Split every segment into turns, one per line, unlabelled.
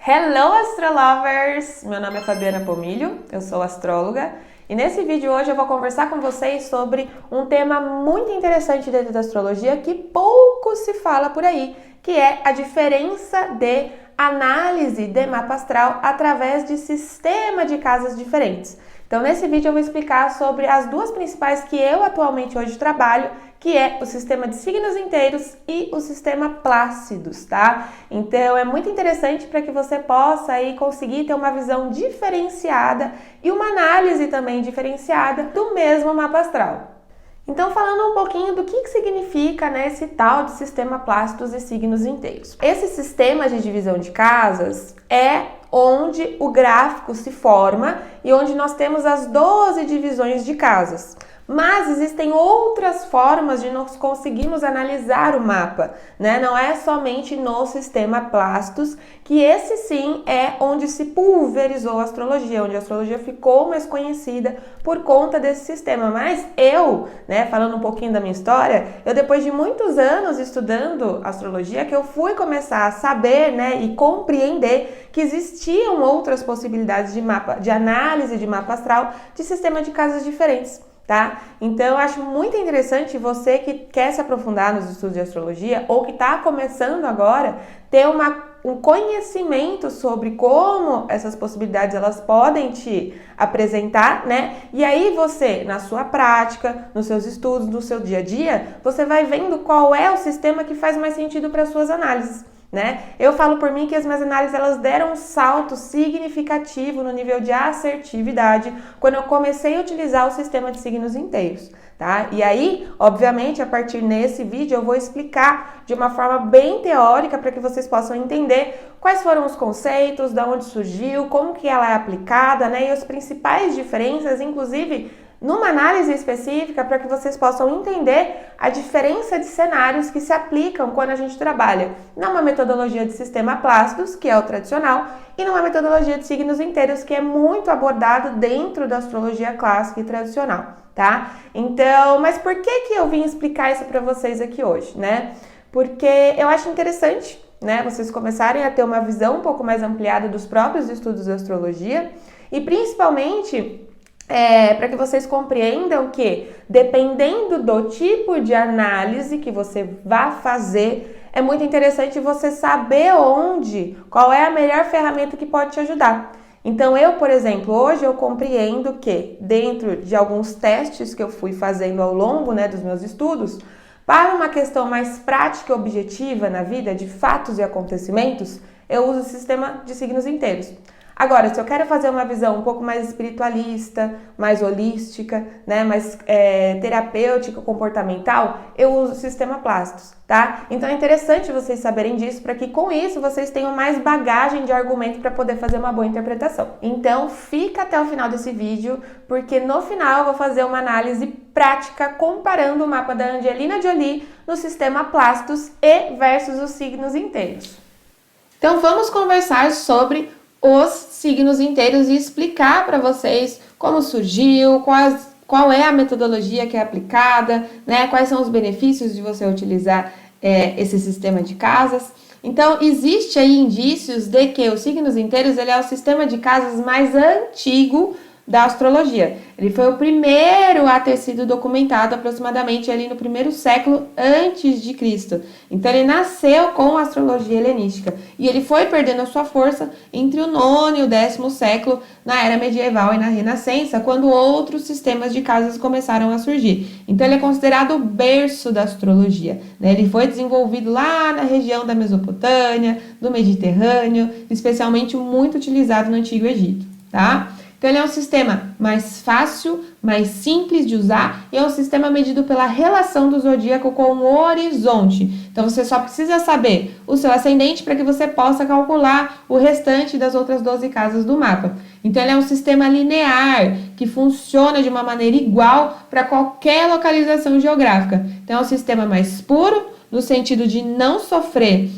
Hello, Astrolovers! Meu nome é Fabiana Pomilho, eu sou astróloga e nesse vídeo hoje eu vou conversar com vocês sobre um tema muito interessante dentro da astrologia que pouco se fala por aí, que é a diferença de análise de mapa astral através de sistema de casas diferentes. Então nesse vídeo eu vou explicar sobre as duas principais que eu atualmente hoje trabalho, que é o sistema de signos inteiros e o sistema Plácidos, tá? Então é muito interessante para que você possa aí conseguir ter uma visão diferenciada e uma análise também diferenciada do mesmo mapa astral. Então, falando um pouquinho do que significa, né, esse tal de sistema Plácidos e signos inteiros. Esse sistema de divisão de casas é onde o gráfico se forma e onde nós temos as 12 divisões de casas. Mas existem outras formas de nós conseguirmos analisar o mapa, né? Não é somente no sistema Plácidos, que esse sim é onde se pulverizou a astrologia, onde a astrologia ficou mais conhecida por conta desse sistema. Mas eu, né, falando um pouquinho da minha história, eu depois de muitos anos estudando astrologia, que eu fui começar a saber, né, e compreender que existiam outras possibilidades de mapa, de análise de mapa astral, de sistema de casas diferentes. Tá? Então eu acho muito interessante você que quer se aprofundar nos estudos de astrologia ou que está começando agora ter um conhecimento sobre como essas possibilidades elas podem te apresentar, né? E aí você, na sua prática, nos seus estudos, no seu dia a dia, você vai vendo qual é o sistema que faz mais sentido para as suas análises. Né? Eu falo por mim que as minhas análises elas deram um salto significativo no nível de assertividade quando eu comecei a utilizar o sistema de signos inteiros, tá? E aí, obviamente, a partir desse vídeo eu vou explicar de uma forma bem teórica para que vocês possam entender quais foram os conceitos, de onde surgiu, como que ela é aplicada, né? E as principais diferenças, inclusive numa análise específica para que vocês possam entender a diferença de cenários que se aplicam quando a gente trabalha numa metodologia de sistema Plácidos, que é o tradicional, e numa metodologia de signos inteiros, que é muito abordado dentro da astrologia clássica e tradicional, tá? Então, mas por que eu vim explicar isso para vocês aqui hoje, né? Porque eu acho interessante, né, vocês começarem a ter uma visão um pouco mais ampliada dos próprios estudos da astrologia e principalmente para que vocês compreendam que, dependendo do tipo de análise que você vá fazer, é muito interessante você saber qual é a melhor ferramenta que pode te ajudar. Então, eu, por exemplo, hoje eu compreendo que, dentro de alguns testes que eu fui fazendo ao longo, né, dos meus estudos, para uma questão mais prática e objetiva na vida, de fatos e acontecimentos, eu uso o sistema de signos inteiros. Agora, se eu quero fazer uma visão um pouco mais espiritualista, mais holística, né, mais terapêutica, comportamental, eu uso o sistema Plácidos, tá? Então é interessante vocês saberem disso para que com isso vocês tenham mais bagagem de argumento para poder fazer uma boa interpretação. Então fica até o final desse vídeo, porque no final eu vou fazer uma análise prática comparando o mapa da Angelina Jolie no sistema Plácidos e versus os signos inteiros. Então vamos conversar sobre os signos inteiros e explicar para vocês como surgiu, qual é a metodologia que é aplicada, né? Quais são os benefícios de você utilizar esse sistema de casas. Então, existe aí indícios de que os signos inteiros ele é o sistema de casas mais antigo da astrologia. Ele foi o primeiro a ter sido documentado aproximadamente ali no primeiro século antes de Cristo. Então ele nasceu com a astrologia helenística e ele foi perdendo a sua força entre o nono e o 10º século na era medieval e na Renascença, quando outros sistemas de casas começaram a surgir. Então ele é considerado o berço da astrologia, né? Ele foi desenvolvido lá na região da Mesopotâmia, do Mediterrâneo, especialmente muito utilizado no Antigo Egito, tá? Então ele é um sistema mais fácil, mais simples de usar e é um sistema medido pela relação do zodíaco com o horizonte. Então você só precisa saber o seu ascendente para que você possa calcular o restante das outras 12 casas do mapa. Então ele é um sistema linear que funciona de uma maneira igual para qualquer localização geográfica. Então é um sistema mais puro, no sentido de não sofrer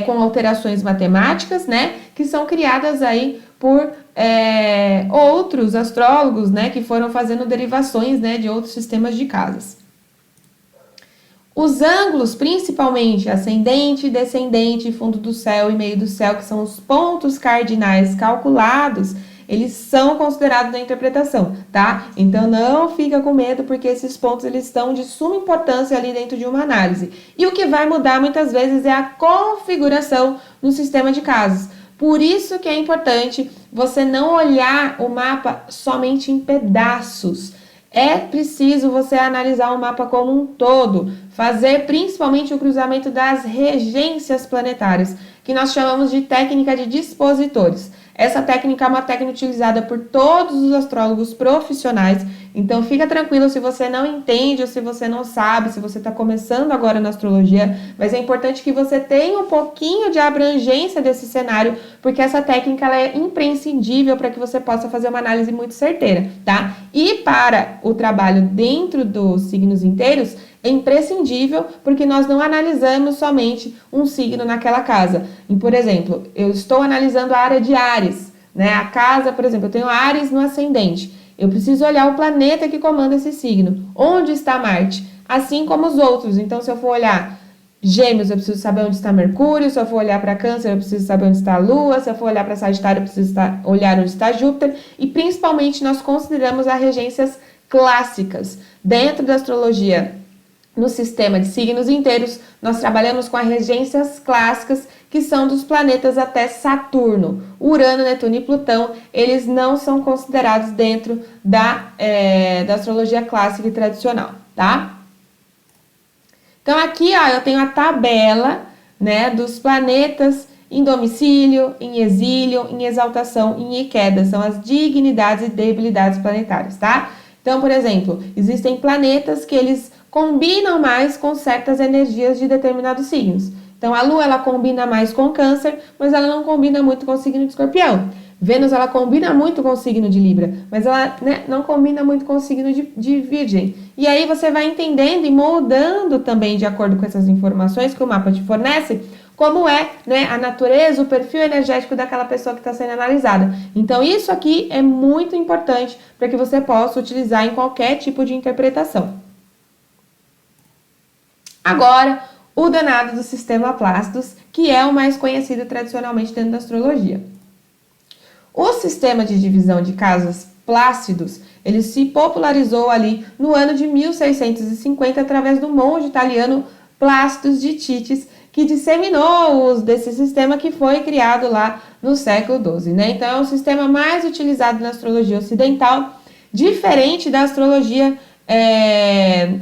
com alterações matemáticas, né, que são criadas aí por outros astrólogos, né, que foram fazendo derivações, né, de outros sistemas de casas. Os ângulos, principalmente ascendente, descendente, fundo do céu e meio do céu, que são os pontos cardinais calculados, eles são considerados na interpretação, tá? Então não fica com medo, porque esses pontos eles estão de suma importância ali dentro de uma análise. E o que vai mudar muitas vezes é a configuração no sistema de casas. Por isso que é importante você não olhar o mapa somente em pedaços. É preciso você analisar o mapa como um todo, fazer principalmente o cruzamento das regências planetárias, que nós chamamos de técnica de dispositores. Essa técnica é uma técnica utilizada por todos os astrólogos profissionais, então fica tranquilo se você não entende ou se você não sabe, se você está começando agora na astrologia, mas é importante que você tenha um pouquinho de abrangência desse cenário, porque essa técnica ela é imprescindível para que você possa fazer uma análise muito certeira, tá? E para o trabalho dentro dos signos inteiros, é imprescindível porque nós não analisamos somente um signo naquela casa. E, por exemplo, eu estou analisando a área de Áries, né? A casa, por exemplo, eu tenho Áries no ascendente. Eu preciso olhar o planeta que comanda esse signo. Onde está Marte? Assim como os outros. Então, se eu for olhar Gêmeos, eu preciso saber onde está Mercúrio. Se eu for olhar para Câncer, eu preciso saber onde está a Lua. Se eu for olhar para Sagitário, eu preciso olhar onde está Júpiter. E, principalmente, nós consideramos as regências clássicas. Dentro da astrologia, no sistema de signos inteiros, nós trabalhamos com as regências clássicas, que são dos planetas até Saturno. Urano, Netuno e Plutão, eles não são considerados dentro da astrologia clássica e tradicional, tá? Então aqui, ó, eu tenho a tabela, né, dos planetas em domicílio, em exílio, em exaltação e em queda. São as dignidades e debilidades planetárias, tá? Então, por exemplo, existem planetas que eles combinam mais com certas energias de determinados signos. Então, a Lua, ela combina mais com Câncer, mas ela não combina muito com o signo de Escorpião. Vênus, ela combina muito com o signo de Libra, mas ela, né, não combina muito com o signo de Virgem. E aí você vai entendendo e moldando também, de acordo com essas informações que o mapa te fornece, como é, né, a natureza, o perfil energético daquela pessoa que está sendo analisada. Então, isso aqui é muito importante para que você possa utilizar em qualquer tipo de interpretação. Agora, o danado do sistema Plácidos, que é o mais conhecido tradicionalmente dentro da astrologia. O sistema de divisão de casas Plácidos, ele se popularizou ali no ano de 1650 através do monge italiano Plácido de Titis, que disseminou o uso desse sistema que foi criado lá no século XII, né? Então, é o sistema mais utilizado na astrologia ocidental, diferente da astrologia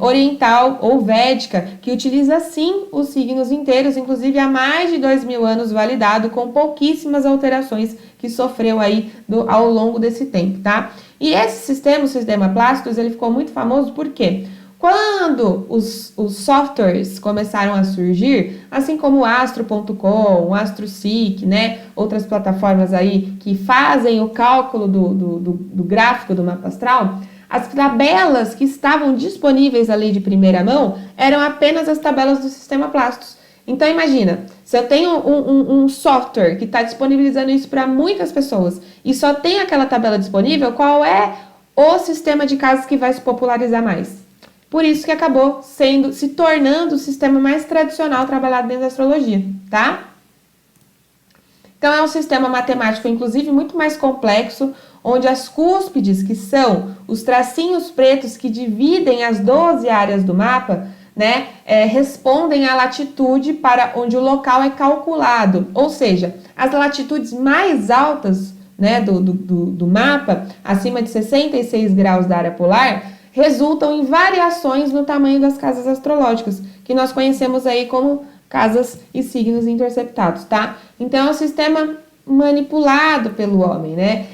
oriental ou védica, que utiliza sim os signos inteiros, inclusive há mais de 2000 anos validado, com pouquíssimas alterações que sofreu aí ao longo desse tempo, tá? E esse sistema, o sistema Plácidos, ele ficou muito famoso por quê? Quando os softwares começaram a surgir, assim como o Astro.com, o AstroSeek, né, outras plataformas aí que fazem o cálculo do gráfico do mapa astral, as tabelas que estavam disponíveis ali de primeira mão eram apenas as tabelas do sistema Plácidos. Então imagina, se eu tenho um software que está disponibilizando isso para muitas pessoas e só tem aquela tabela disponível, qual é o sistema de casas que vai se popularizar mais? Por isso que acabou se tornando o sistema mais tradicional trabalhado dentro da astrologia, tá? Então é um sistema matemático, inclusive, muito mais complexo, onde as cúspides, que são os tracinhos pretos que dividem as 12 áreas do mapa, né, respondem à latitude para onde o local é calculado. Ou seja, as latitudes mais altas, né, do mapa, acima de 66 graus da área polar, resultam em variações no tamanho das casas astrológicas, que nós conhecemos aí como casas e signos interceptados, tá? Então é um sistema manipulado pelo homem, né?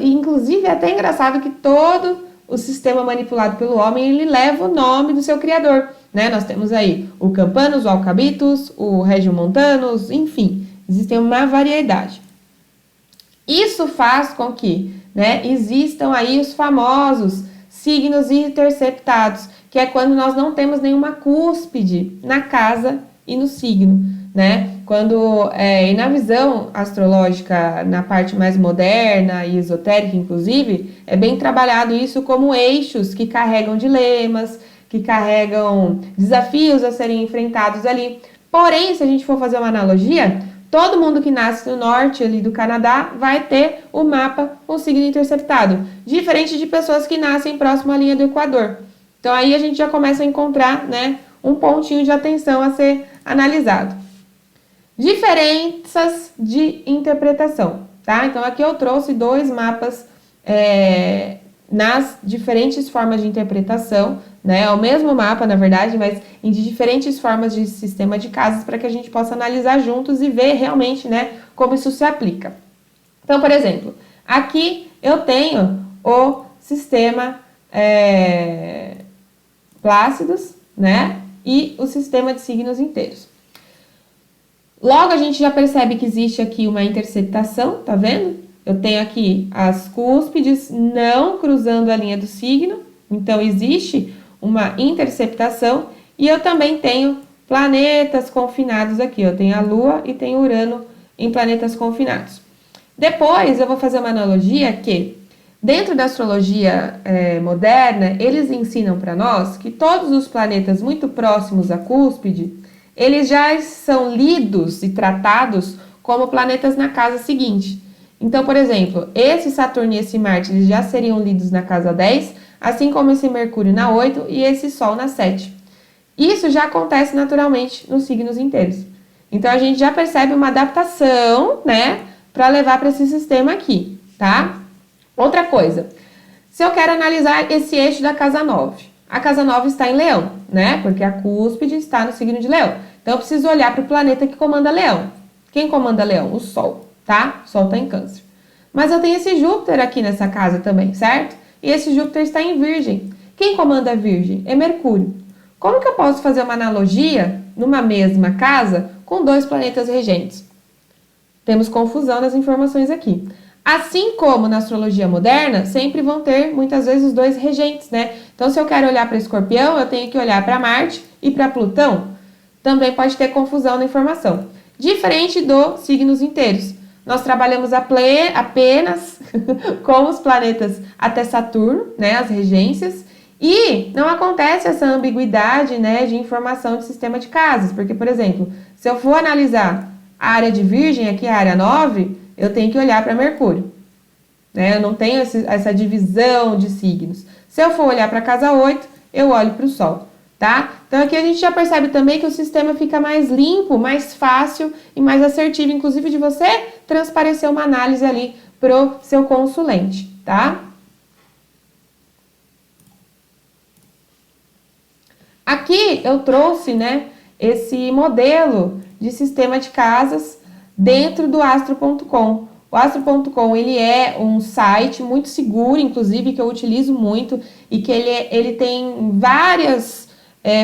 Inclusive é até engraçado que todo o sistema manipulado pelo homem, ele leva o nome do seu criador, né? Nós temos aí o Campanus, o Alcabitus, o Regiomontanus, enfim, existem uma variedade. Isso faz com que, né, existam aí os famosos signos interceptados, que é quando nós não temos nenhuma cúspide na casa e no signo, né? E na visão astrológica, na parte mais moderna e esotérica, inclusive, é bem trabalhado isso como eixos que carregam dilemas, que carregam desafios a serem enfrentados ali. Porém, se a gente for fazer uma analogia, todo mundo que nasce no norte ali do Canadá vai ter o mapa com signo interceptado, diferente de pessoas que nascem próximo à linha do Equador. Então aí a gente já começa a encontrar, né, um pontinho de atenção a ser analisado. Diferenças de interpretação, tá? Então aqui eu trouxe 2 mapas nas diferentes formas de interpretação, né? É o mesmo mapa, na verdade, mas em diferentes formas de sistema de casas para que a gente possa analisar juntos e ver realmente, né, como isso se aplica. Então, por exemplo, aqui eu tenho o sistema Plácidos, né, e o sistema de signos inteiros. Logo, a gente já percebe que existe aqui uma interceptação, tá vendo? Eu tenho aqui as cúspides não cruzando a linha do signo, então existe uma interceptação, e eu também tenho planetas confinados aqui, eu tenho a Lua e tenho Urano em planetas confinados. Depois eu vou fazer uma analogia que, dentro da astrologia moderna, eles ensinam para nós que todos os planetas muito próximos à cúspide, eles já são lidos e tratados como planetas na casa seguinte. Então, por exemplo, esse Saturno e esse Marte, eles já seriam lidos na casa 10, assim como esse Mercúrio na 8 e esse Sol na 7. Isso já acontece naturalmente nos signos inteiros. Então, a gente já percebe uma adaptação, né, para levar para esse sistema aqui, tá? Outra coisa, se eu quero analisar esse eixo da casa 9, a casa 9 está em Leão, né, porque a cúspide está no signo de Leão. Então, eu preciso olhar para o planeta que comanda Leão. Quem comanda Leão? O Sol, tá? O Sol está em Câncer. Mas eu tenho esse Júpiter aqui nessa casa também, certo? E esse Júpiter está em Virgem. Quem comanda a Virgem? É Mercúrio. Como que eu posso fazer uma analogia numa mesma casa com 2 planetas regentes? Temos confusão nas informações aqui. Assim como na astrologia moderna, sempre vão ter, muitas vezes, os 2 regentes, né? Então, se eu quero olhar para Escorpião, eu tenho que olhar para Marte e para Plutão. Também pode ter confusão na informação. Diferente dos signos inteiros. Nós trabalhamos apenas com os planetas até Saturno, né, as regências, e não acontece essa ambiguidade, né, de informação de sistema de casas, porque, por exemplo, se eu for analisar a área de Virgem, aqui a área 9, eu tenho que olhar para Mercúrio, né, eu não tenho essa divisão de signos. Se eu for olhar para a casa 8, eu olho para o Sol. Tá? Então aqui a gente já percebe também que o sistema fica mais limpo, mais fácil e mais assertivo, inclusive de você transparecer uma análise ali pro seu consulente, tá? Aqui eu trouxe, né, esse modelo de sistema de casas dentro do astro.com. O astro.com, ele é um site muito seguro, inclusive, que eu utilizo muito e que ele tem várias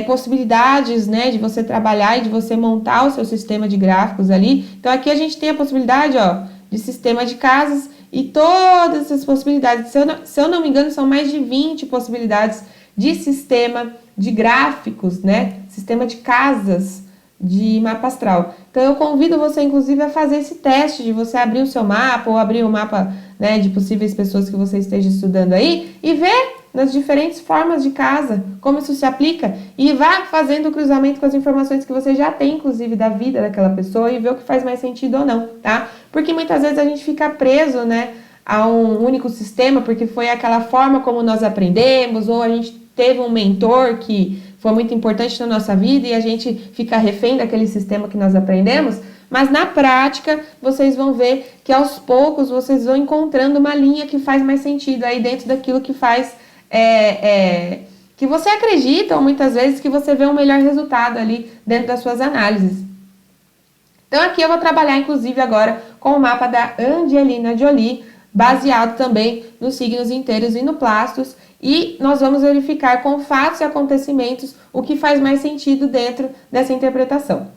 possibilidades, né, de você trabalhar e de você montar o seu sistema de gráficos ali. Então aqui a gente tem a possibilidade, ó, de sistema de casas e todas essas possibilidades. Se eu não me engano, são mais de 20 possibilidades de sistema de gráficos, né, sistema de casas de mapa astral. Então eu convido você, inclusive, a fazer esse teste de você abrir o seu mapa ou abrir o mapa, né, de possíveis pessoas que você esteja estudando aí e ver nas diferentes formas de casa, como isso se aplica, e vá fazendo o cruzamento com as informações que você já tem, inclusive, da vida daquela pessoa, e ver o que faz mais sentido ou não, tá? Porque muitas vezes a gente fica preso, né, a um único sistema, porque foi aquela forma como nós aprendemos, ou a gente teve um mentor que foi muito importante na nossa vida, e a gente fica refém daquele sistema que nós aprendemos, mas na prática, vocês vão ver que aos poucos vocês vão encontrando uma linha que faz mais sentido aí dentro daquilo que faz que você acredita, ou muitas vezes que você vê um melhor resultado ali dentro das suas análises. Então aqui eu vou trabalhar inclusive agora com o mapa da Angelina Jolie, baseado também nos signos inteiros e no Plastos, e nós vamos verificar com fatos e acontecimentos o que faz mais sentido dentro dessa interpretação.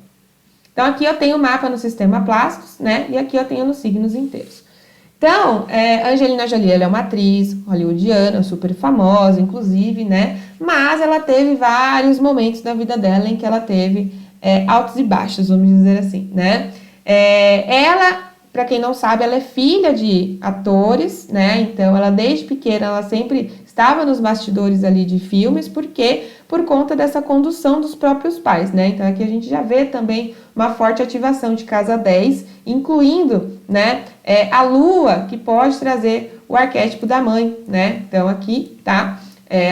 Então aqui eu tenho o mapa no sistema Plastos, né, e aqui eu tenho nos signos inteiros. Então, Angelina Jolie, ela é uma atriz hollywoodiana, super famosa, inclusive, né? Mas ela teve vários momentos da vida dela em que ela teve altos e baixos, vamos dizer assim, né? Ela, para quem não sabe, ela é filha de atores, né? Então, ela desde pequena, ela sempre estava nos bastidores ali de filmes, porque por conta dessa condução dos próprios pais, né? Então aqui a gente já vê também uma forte ativação de casa 10, incluindo, né, a Lua, que pode trazer o arquétipo da mãe, né? Então aqui tá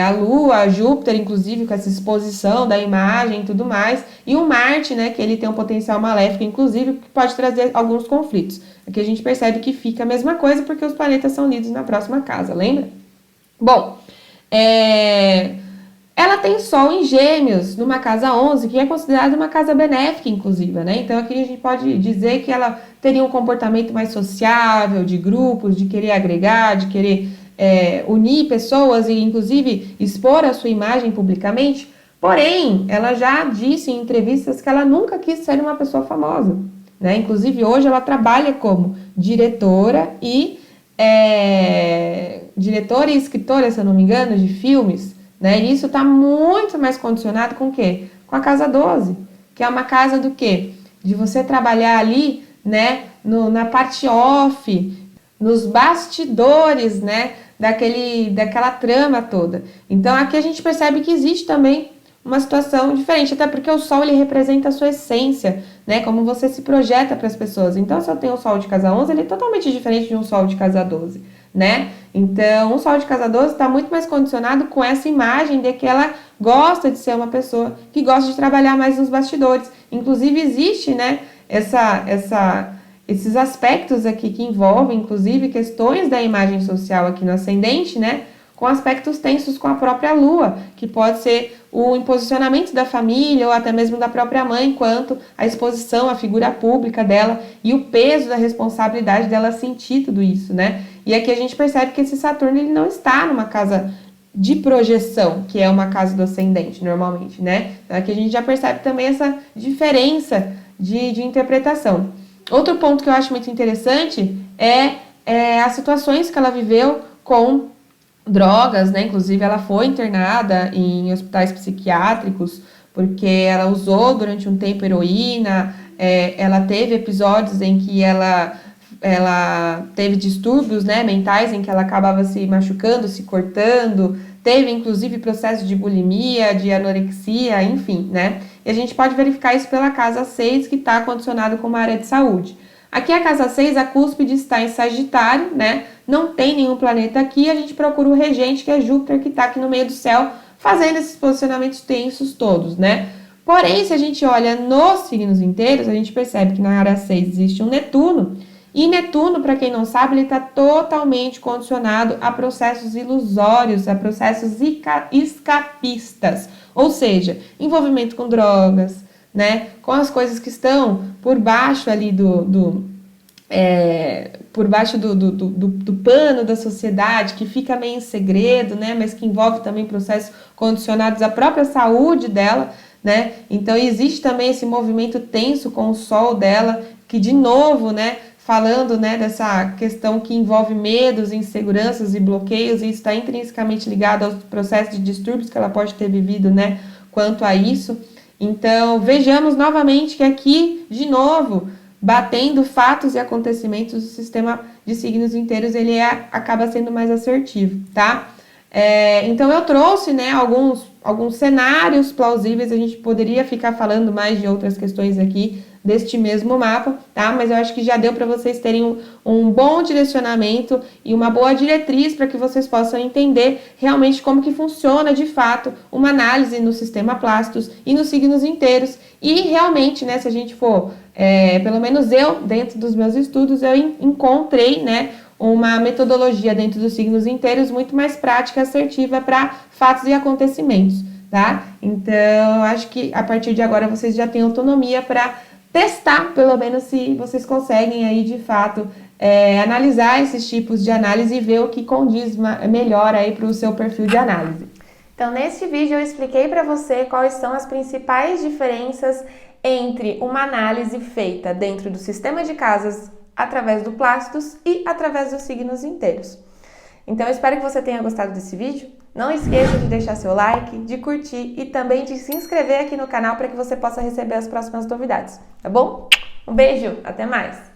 a Lua, Júpiter, inclusive, com essa exposição da imagem e tudo mais, e o Marte, né, que ele tem um potencial maléfico, inclusive, que pode trazer alguns conflitos. Aqui a gente percebe que fica a mesma coisa, porque os planetas são lidos na próxima casa, lembra? Bom, ela tem Sol em Gêmeos, numa casa 11, que é considerada uma casa benéfica, inclusive, né? Então aqui a gente pode dizer que ela teria um comportamento mais sociável, de grupos, de querer agregar, de querer unir pessoas e, inclusive, expor a sua imagem publicamente. Porém, ela já disse em entrevistas que ela nunca quis ser uma pessoa famosa, né? Inclusive, hoje ela trabalha como diretora e escritora, se eu não me engano, de filmes, né? E isso está muito mais condicionado com o quê? Com a casa 12, que é uma casa do quê? De você trabalhar ali, né, na parte off, nos bastidores, né, daquela trama toda. Então aqui a gente percebe que existe também uma situação diferente, até porque o Sol ele representa a sua essência, né, como você se projeta para as pessoas. Então se eu tenho um Sol de casa 11, ele é totalmente diferente de um Sol de casa 12, né? Então um Sol de casa 12 está muito mais condicionado com essa imagem de que ela gosta de ser uma pessoa que gosta de trabalhar mais nos bastidores. Inclusive existe, né, esses aspectos aqui que envolvem, inclusive, questões da imagem social aqui no ascendente, né? Com aspectos tensos com a própria Lua, que pode ser o imposicionamento da família ou até mesmo da própria mãe, quanto à exposição, à figura pública dela e o peso da responsabilidade dela sentir tudo isso, né? E aqui a gente percebe que esse Saturno ele não está numa casa de projeção, que é uma casa do ascendente, normalmente, né? Então aqui a gente já percebe também essa diferença de interpretação. Outro ponto que eu acho muito interessante é as situações que ela viveu com drogas, né? Inclusive, ela foi internada em hospitais psiquiátricos porque ela usou durante um tempo heroína, ela teve episódios em que ela teve distúrbios, né, mentais, em que ela acabava se machucando, se cortando, teve inclusive processo de bulimia, de anorexia, enfim, né? E a gente pode verificar isso pela casa 6, que está condicionado com uma área de saúde. Aqui a casa 6, a cúspide está em Sagitário, né? Não tem nenhum planeta aqui, a gente procura o regente, que é Júpiter, que está aqui no meio do céu, fazendo esses posicionamentos tensos todos, né? Porém, se a gente olha nos signos inteiros, a gente percebe que na área 6 existe um Netuno, e Netuno, para quem não sabe, ele está totalmente condicionado a processos ilusórios, a processos escapistas, ou seja, envolvimento com drogas, né, com as coisas que estão por baixo ali por baixo do pano da sociedade, que fica meio em segredo, né, mas que envolve também processos condicionados à própria saúde dela, né? Então existe também esse movimento tenso com o Sol dela, que de novo, né, falando, né, dessa questão que envolve medos, inseguranças e bloqueios, e isso está intrinsecamente ligado aos processos de distúrbios que ela pode ter vivido, né, quanto a isso. Então, vejamos novamente que aqui, de novo, batendo fatos e acontecimentos, o sistema de signos inteiros, ele acaba sendo mais assertivo, tá? Então, eu trouxe, né, alguns cenários plausíveis, a gente poderia ficar falando mais de outras questões aqui, deste mesmo mapa, tá? Mas eu acho que já deu para vocês terem um bom direcionamento e uma boa diretriz para que vocês possam entender realmente como que funciona de fato uma análise no sistema Plastos e nos signos inteiros. E realmente, né, se a gente for, pelo menos eu, dentro dos meus estudos, eu encontrei, né, uma metodologia dentro dos signos inteiros muito mais prática e assertiva para fatos e acontecimentos, tá? Então, eu acho que a partir de agora vocês já têm autonomia para testar, pelo menos, se vocês conseguem aí, de fato, analisar esses tipos de análise e ver o que condiz melhor aí para o seu perfil de análise. Então, neste vídeo eu expliquei para você quais são as principais diferenças entre uma análise feita dentro do sistema de casas através do Plastos e através dos signos inteiros. Então, eu espero que você tenha gostado desse vídeo. Não esqueça de deixar seu like, de curtir e também de se inscrever aqui no canal para que você possa receber as próximas novidades, tá bom? Um beijo, até mais!